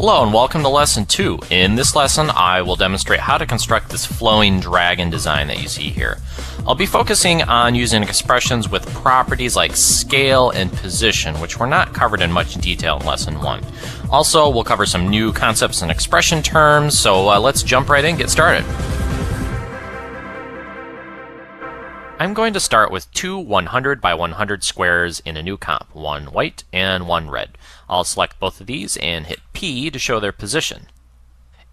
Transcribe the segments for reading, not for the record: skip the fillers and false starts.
Hello and welcome to Lesson 2. In this lesson, I will demonstrate how to construct this flowing dragon design that you see here. I'll be focusing on using expressions with properties like scale and position, which were not covered in much detail in Lesson 1. Also, we'll cover some new concepts and expression terms, so let's jump right in and get started. I'm going to start with two 100 by 100 squares in a new comp, one white and one red. I'll select both of these and hit P to show their position.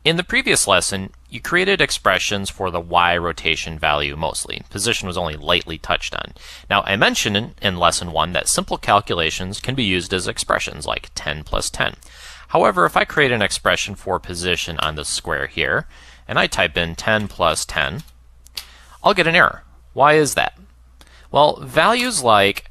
In the previous lesson, you created expressions for the Y rotation value mostly. Position was only lightly touched on. Now, I mentioned in Lesson 1 that simple calculations can be used as expressions like 10 plus 10. However, if I create an expression for position on this square here, and I type in 10 plus 10, I'll get an error. Why is that? Well, values like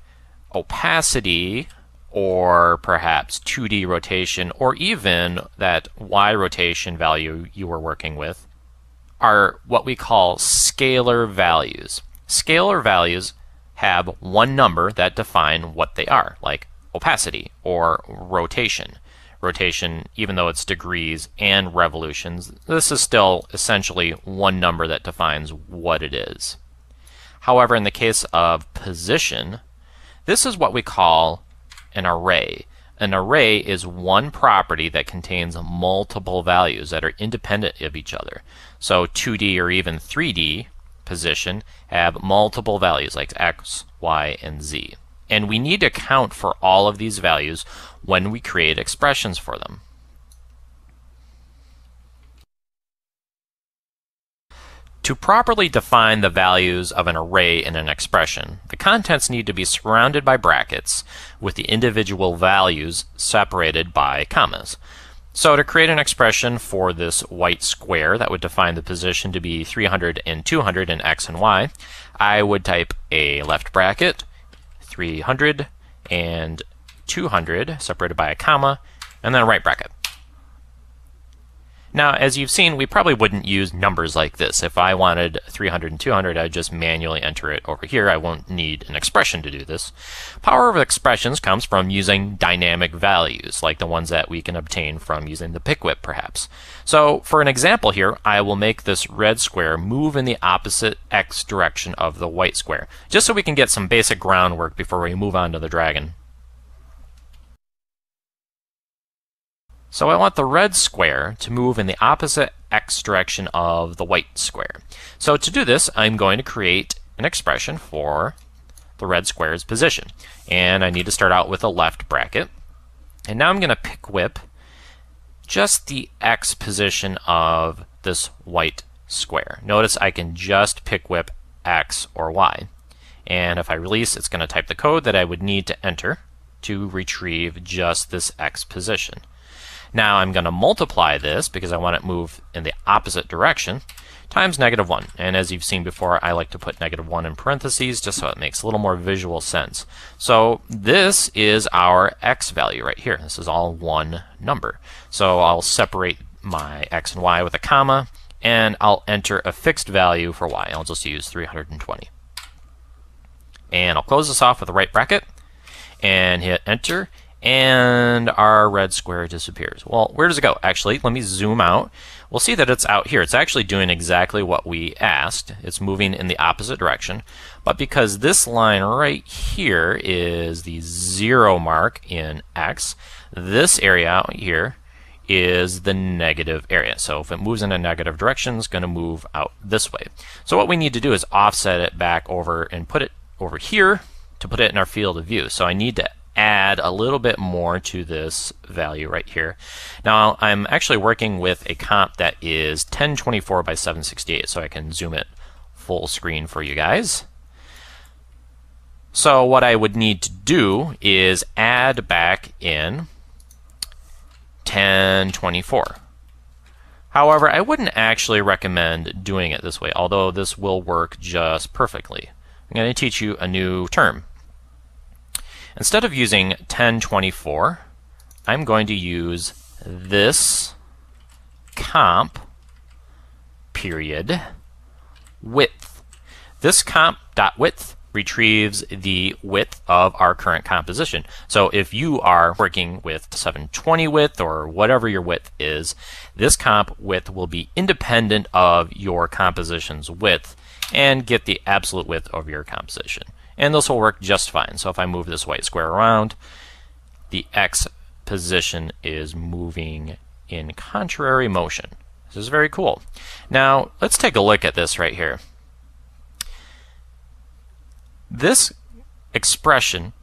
opacity, or perhaps 2D rotation, or even that Y rotation value you were working with, are what we call scalar values. Scalar values have one number that define what they are, like opacity or rotation. Rotation, even though it's degrees and revolutions, this is still essentially one number that defines what it is. However, in the case of position, this is what we call an array. An array is one property that contains multiple values that are independent of each other. So 2D or even 3D position have multiple values like X, Y, and Z. And we need to account for all of these values when we create expressions for them. To properly define the values of an array in an expression, the contents need to be surrounded by brackets with the individual values separated by commas. So to create an expression for this white square that would define the position to be 300 and 200 in X and Y, I would type a left bracket, 300 and 200 separated by a comma, and then a right bracket. Now, as you've seen, we probably wouldn't use numbers like this. If I wanted 300 and 200, I'd just manually enter it over here. I won't need an expression to do this. Power of expressions comes from using dynamic values, like the ones that we can obtain from using the pick whip, perhaps. So, for an example here, I will make this red square move in the opposite X direction of the white square, just so we can get some basic groundwork before we move on to the dragon. So I want the red square to move in the opposite X direction of the white square. So to do this, I'm going to create an expression for the red square's position. And I need to start out with a left bracket. And now I'm going to pick whip just the X position of this white square. Notice I can just pick whip X or Y. And if I release, it's going to type the code that I would need to enter to retrieve just this X position. Now I'm going to multiply this, because I want it to move in the opposite direction, times -1. And as you've seen before, I like to put -1 in parentheses just so it makes a little more visual sense. So this is our X value right here. This is all one number. So I'll separate my X and Y with a comma, and I'll enter a fixed value for Y. I'll just use 320. And I'll close this off with a right bracket and hit enter. And our red square disappears. Well, where does it go? Actually, let me zoom out. We'll see that it's out here. It's actually doing exactly what we asked. It's moving in the opposite direction. But because this line right here is the 0 mark in X, this area out here is the negative area. So if it moves in a negative direction, it's going to move out this way. So what we need to do is offset it back over and put it over here to put it in our field of view. So I need to add a little bit more to this value right here. Now I'm actually working with a comp that is 1024 by 768, so I can zoom it full screen for you guys. So what I would need to do is add back in 1024. However, I wouldn't actually recommend doing it this way, although this will work just perfectly. I'm going to teach you a new term. Instead of using 1024, I'm going to use this comp period width. This comp.width retrieves the width of our current composition. So if you are working with 720 width or whatever your width is, this comp width will be independent of your composition's width and get the absolute width of your composition. And this will work just fine. So if I move this white square around, the X position is moving in contrary motion. This is very cool. Now let's take a look at this right here. This expression,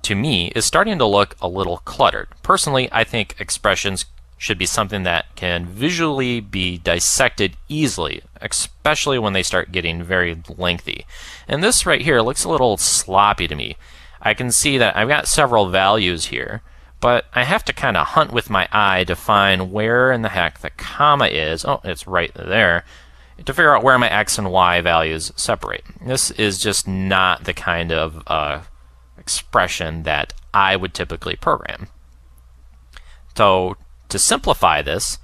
to me, is starting to look a little cluttered. Personally, I think expressions should be something that can visually be dissected easily, especially when they start getting very lengthy. And this right here looks a little sloppy to me. I can see that I've got several values here, but I have to kind of hunt with my eye to find where in the heck the comma is. Oh, it's right there. To figure out where my X and Y values separate. This is just not the kind of expression that I would typically program. So to simplify this,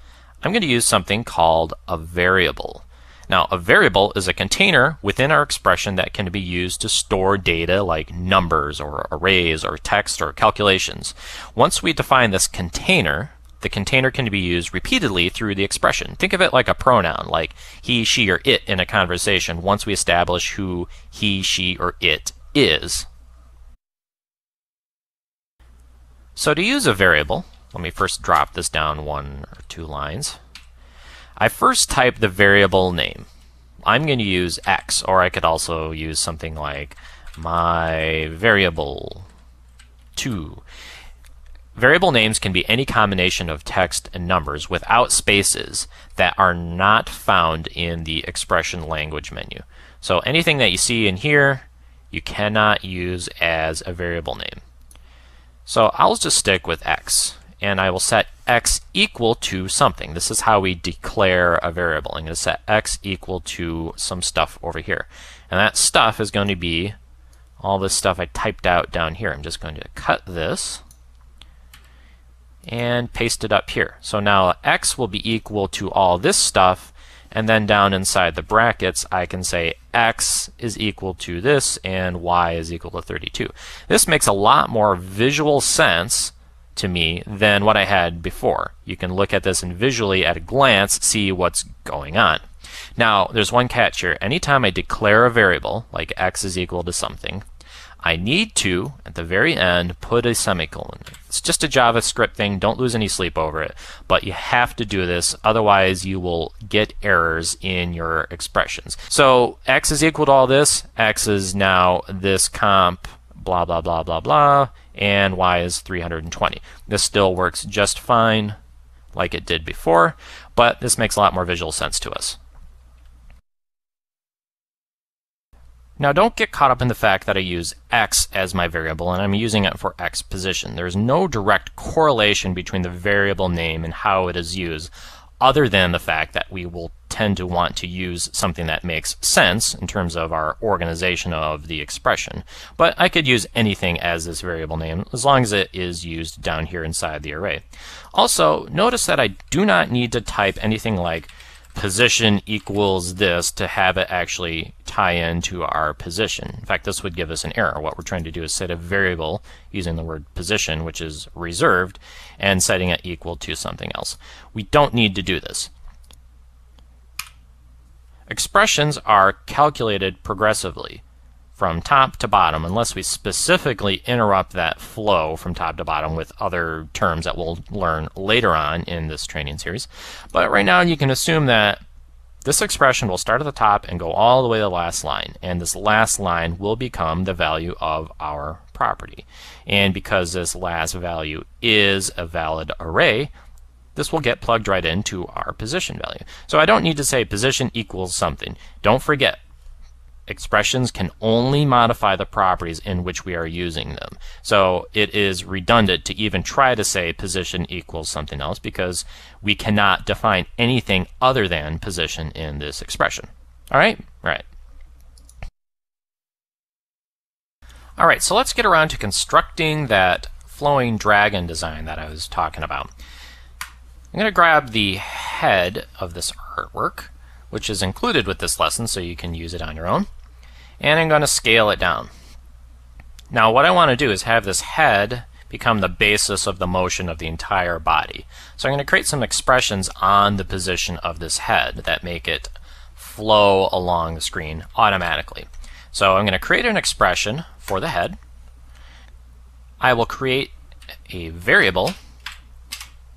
I'm going to use something called a variable. Now, a variable is a container within our expression that can be used to store data like numbers or arrays or text or calculations. Once we define this container, the container can be used repeatedly through the expression. Think of it like a pronoun, like he, she, or it in a conversation once we establish who he, she, or it is. So to use a variable, let me first drop this down 1 or 2 lines. I first type the variable name. I'm going to use X, or I could also use something like my variable 2. Variable names can be any combination of text and numbers without spaces that are not found in the expression language menu. So anything that you see in here, you cannot use as a variable name. So I'll just stick with X, and I will set X equal to something. This is how we declare a variable. I'm going to set X equal to some stuff over here. And that stuff is going to be all this stuff I typed out down here. I'm just going to cut this and paste it up here. So now X will be equal to all this stuff, and then down inside the brackets I can say X is equal to this and Y is equal to 32. This makes a lot more visual sense to me than what I had before. You can look at this and visually at a glance see what's going on. Now there's one catch here. Anytime I declare a variable like X is equal to something, I need to, at the very end, put a semicolon. It's just a JavaScript thing. Don't lose any sleep over it. But you have to do this, otherwise you will get errors in your expressions. So X is equal to all this. X is now this comp, blah, blah, blah, blah, blah, and Y is 320. This still works just fine like it did before, but this makes a lot more visual sense to us. Now don't get caught up in the fact that I use X as my variable and I'm using it for X position. There's no direct correlation between the variable name and how it is used, other than the fact that we will tend to want to use something that makes sense in terms of our organization of the expression. But I could use anything as this variable name as long as it is used down here inside the array. Also, notice that I do not need to type anything like position equals this to have it actually tie into our position. In fact, this would give us an error. What we're trying to do is set a variable using the word position, which is reserved, and setting it equal to something else. We don't need to do this. Expressions are calculated progressively from top to bottom unless we specifically interrupt that flow from top to bottom with other terms that we'll learn later on in this training series. But right now you can assume that this expression will start at the top and go all the way to the last line, and this last line will become the value of our property. And because this last value is a valid array, this will get plugged right into our position value. So I don't need to say position equals something. Don't forget, expressions can only modify the properties in which we are using them. So it is redundant to even try to say position equals something else because we cannot define anything other than position in this expression. All right? Right. All right, so let's get around to constructing that flowing dragon design that I was talking about. I'm going to grab the head of this artwork, which is included with this lesson so you can use it on your own, and I'm going to scale it down. Now what I want to do is have this head become the basis of the motion of the entire body. So I'm going to create some expressions on the position of this head that make it flow along the screen automatically. So I'm going to create an expression for the head. I will create a variable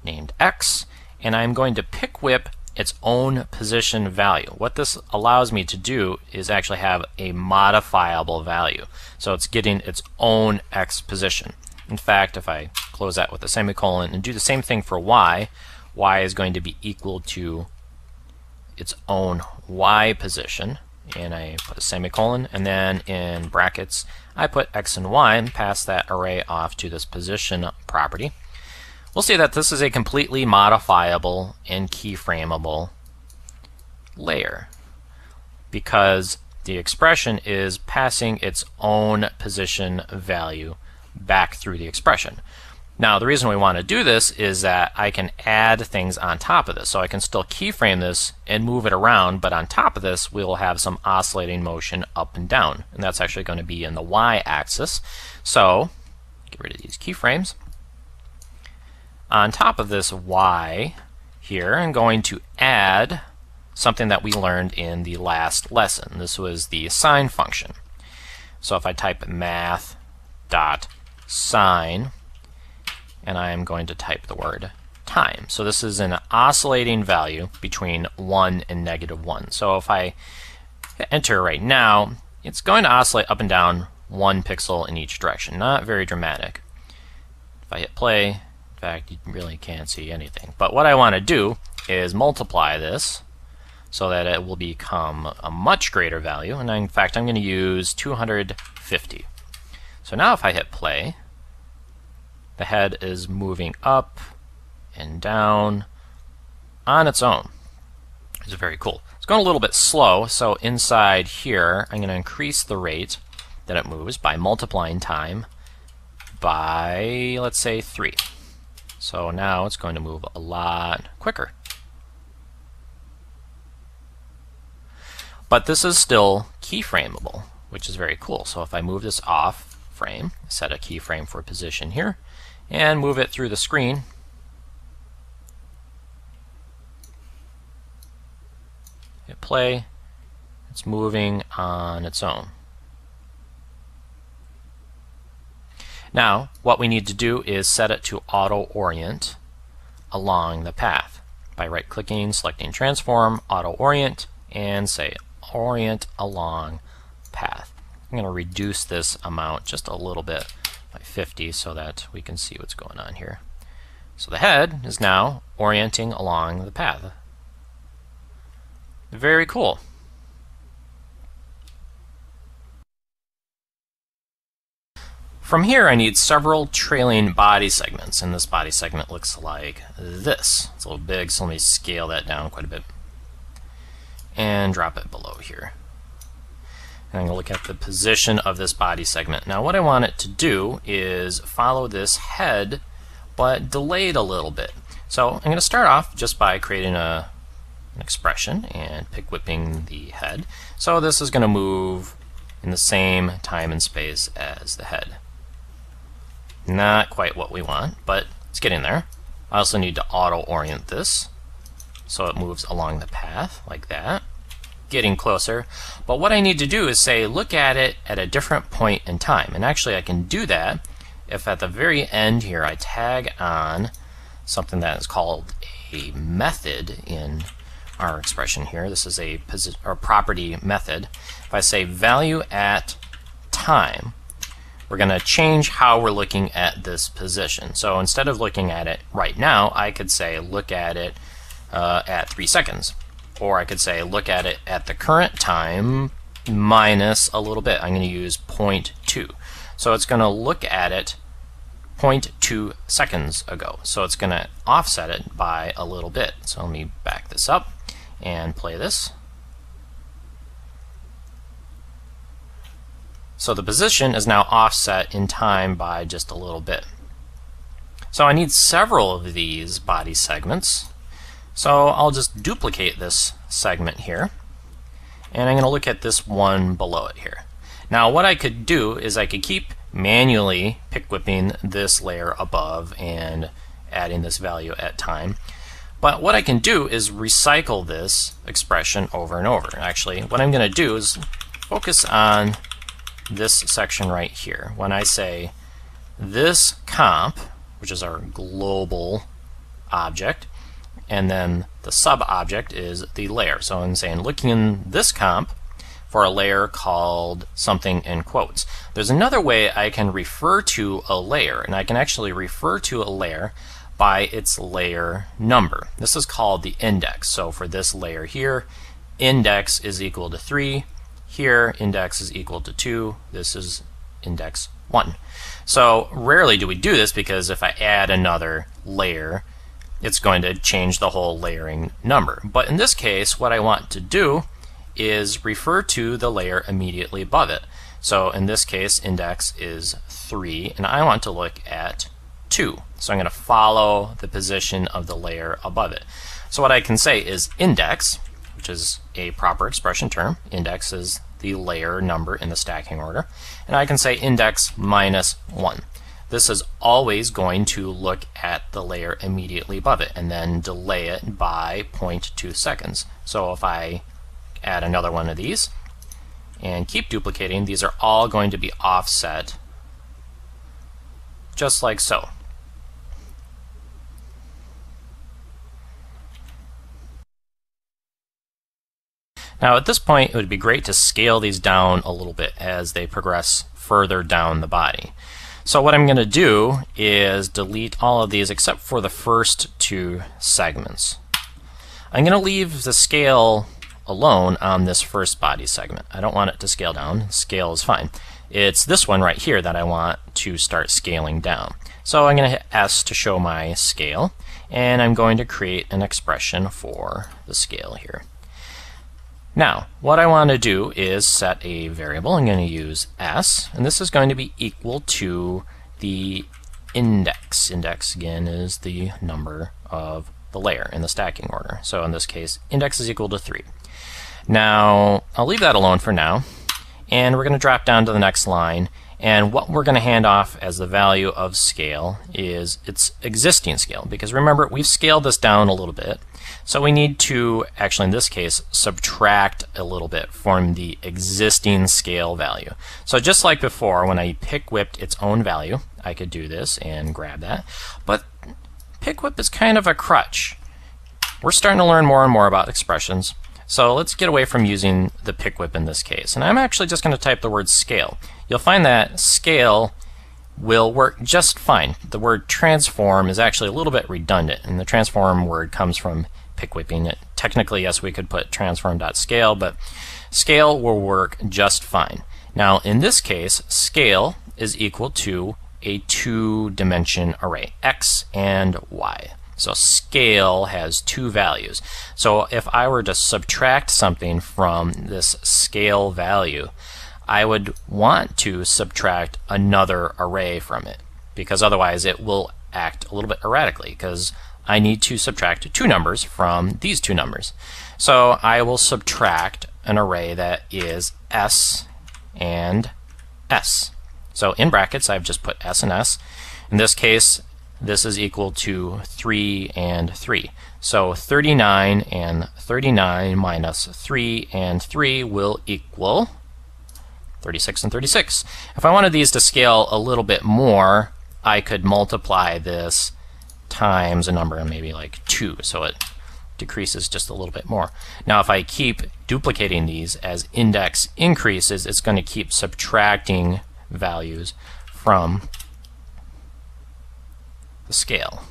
named x, and I'm going to pick whip its own position value. What this allows me to do is actually have a modifiable value. So it's getting its own x position. In fact, if I close that with a semicolon and do the same thing for y, y is going to be equal to its own y position. And I put a semicolon, and then in brackets I put x and y and pass that array off to this position property. We'll see that this is a completely modifiable and keyframeable layer because the expression is passing its own position value back through the expression. Now the reason we want to do this is that I can add things on top of this. So I can still keyframe this and move it around, but on top of this we'll have some oscillating motion up and down, and that's actually going to be in the y-axis. So get rid of these keyframes. On top of this y here, I'm going to add something that we learned in the last lesson. This was the sine function. So if I type math.sine, and I am going to type the word time. So this is an oscillating value between 1 and -1. So if I hit enter right now, it's going to oscillate up and down 1 pixel in each direction. Not very dramatic. If I hit play, in fact, you really can't see anything. But what I want to do is multiply this so that it will become a much greater value. And in fact, I'm going to use 250. So now if I hit play, the head is moving up and down on its own. It's very cool. It's going a little bit slow, so inside here I'm going to increase the rate that it moves by multiplying time by, let's say, 3. So now it's going to move a lot quicker. But this is still keyframeable, which is very cool. So if I move this off frame, set a keyframe for position here, and move it through the screen, hit play, it's moving on its own. Now what we need to do is set it to auto orient along the path by right clicking, selecting transform, auto orient, and say orient along path. I'm going to reduce this amount just a little bit by 50 so that we can see what's going on here. So the head is now orienting along the path. Very cool. From here I need several trailing body segments, and this body segment looks like this. It's a little big, so let me scale that down quite a bit and drop it below here. And I'm going to look at the position of this body segment. Now what I want it to do is follow this head, but delayed a little bit. So I'm going to start off just by creating an expression and pick whipping the head. So this is going to move in the same time and space as the head. Not quite what we want, but it's getting there. I also need to auto orient this so it moves along the path like that. Getting closer, but what I need to do is say look at it at a different point in time, and actually I can do that if at the very end here I tag on something that is called a method in our expression here. This is a property method. If I say value at time, we're going to change how we're looking at this position. So instead of looking at it right now, I could say look at it at 3 seconds. Or I could say look at it at the current time minus a little bit. I'm going to use 0.2. So it's going to look at it 0.2 seconds ago. So it's going to offset it by a little bit. So let me back this up and play this. So the position is now offset in time by just a little bit. So I need several of these body segments. So I'll just duplicate this segment here, and I'm going to look at this one below it here. Now what I could do is I could keep manually pick whipping this layer above and adding this value at time. But what I can do is recycle this expression over and over. Actually, what I'm going to do is focus on this section right here. When I say this comp, which is our global object, and then the sub-object is the layer. So I'm saying looking in this comp for a layer called something in quotes. There's another way I can refer to a layer, and I can actually refer to a layer by its layer number. This is called the index. So for this layer here, index is equal to 3. Here, index is equal to 2. This is index 1. So rarely do we do this, because if I add another layer, it's going to change the whole layering number. But in this case, what I want to do is refer to the layer immediately above it. So in this case, index is 3, and I want to look at 2. So I'm going to follow the position of the layer above it. So what I can say is index, which is a proper expression term. Index is the layer number in the stacking order. And I can say index minus 1. This is always going to look at the layer immediately above it and then delay it by 0.2 seconds. So if I add another one of these and keep duplicating, these are all going to be offset just like so. Now at this point, it would be great to scale these down a little bit as they progress further down the body. So what I'm going to do is delete all of these except for the first 2 segments. I'm going to leave the scale alone on this first body segment. I don't want it to scale down. Scale is fine. It's this one right here that I want to start scaling down. So I'm going to hit S to show my scale, and I'm going to create an expression for the scale here. Now, what I want to do is set a variable. I'm going to use S, and this is going to be equal to the index. Index, again, is the number of the layer in the stacking order. So in this case, index is equal to 3. Now, I'll leave that alone for now, and we're going to drop down to the next line, and what we're going to hand off as the value of scale is its existing scale, because remember, we've scaled this down a little bit. So we need to, actually in this case, subtract a little bit from the existing scale value. So just like before, when I pick whipped its own value, I could do this and grab that. But pick whip is kind of a crutch. We're starting to learn more and more about expressions. So let's get away from using the pick whip in this case. And I'm actually just going to type the word scale. You'll find that scale will work just fine. The word transform is actually a little bit redundant, and the transform word comes from pick whipping. Technically, yes, we could put transform.scale, but scale will work just fine. Now, in this case, scale is equal to a 2-dimension array, x and y. So scale has 2 values. So if I were to subtract something from this scale value, I would want to subtract another array from it, because otherwise it will act a little bit erratically, because I need to subtract 2 numbers from these 2 numbers. So I will subtract an array that is s and s. So in brackets, I've just put s and s. In this case, this is equal to 3 and 3. So 39 and 39 minus 3 and 3 will equal 36 and 36. If I wanted these to scale a little bit more, I could multiply this times a number, maybe like 2, so it decreases just a little bit more. Now if I keep duplicating these, as index increases, it's going to keep subtracting values from the scale.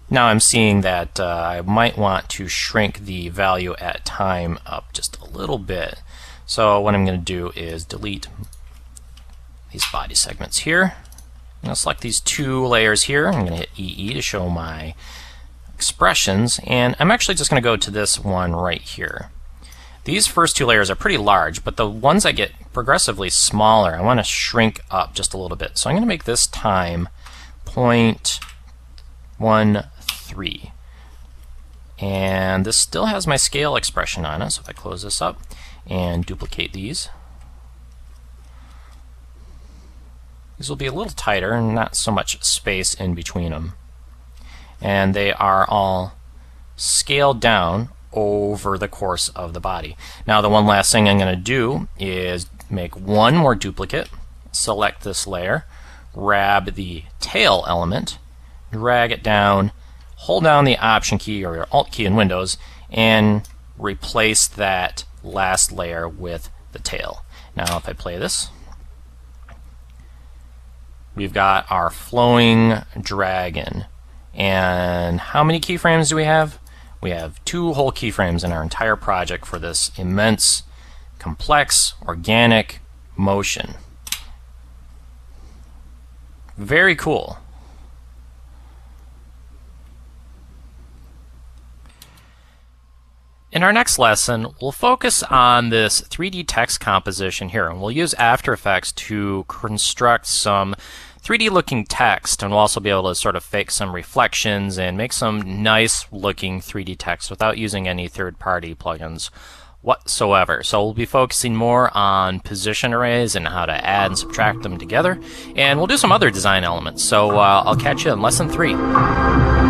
Now I'm seeing that I might want to shrink the value at time up just a little bit. So what I'm going to do is delete these body segments here. I'm going to select these 2 layers here. I'm going to hit EE to show my expressions, and I'm actually just going to go to this one right here. These first 2 layers are pretty large, but the ones that get progressively smaller, I want to shrink up just a little bit. So I'm going to make this time 0.13. And this still has my scale expression on it, so if I close this up, and duplicate these. These will be a little tighter and not so much space in between them. And they are all scaled down over the course of the body. Now the one last thing I'm going to do is make one more duplicate, select this layer, grab the tail element, drag it down, hold down the Option key or your Alt key in Windows, and replace that last layer with the tail. Now if I play this, we've got our flowing dragon. And how many keyframes do we have? We have 2 whole keyframes in our entire project for this immense, complex, organic motion. Very cool. In our next lesson, we'll focus on this 3D text composition here, and we'll use After Effects to construct some 3D looking text, and we'll also be able to sort of fake some reflections and make some nice looking 3D text without using any third-party plugins whatsoever. So we'll be focusing more on position arrays and how to add and subtract them together, and we'll do some other design elements. So I'll catch you in lesson 3.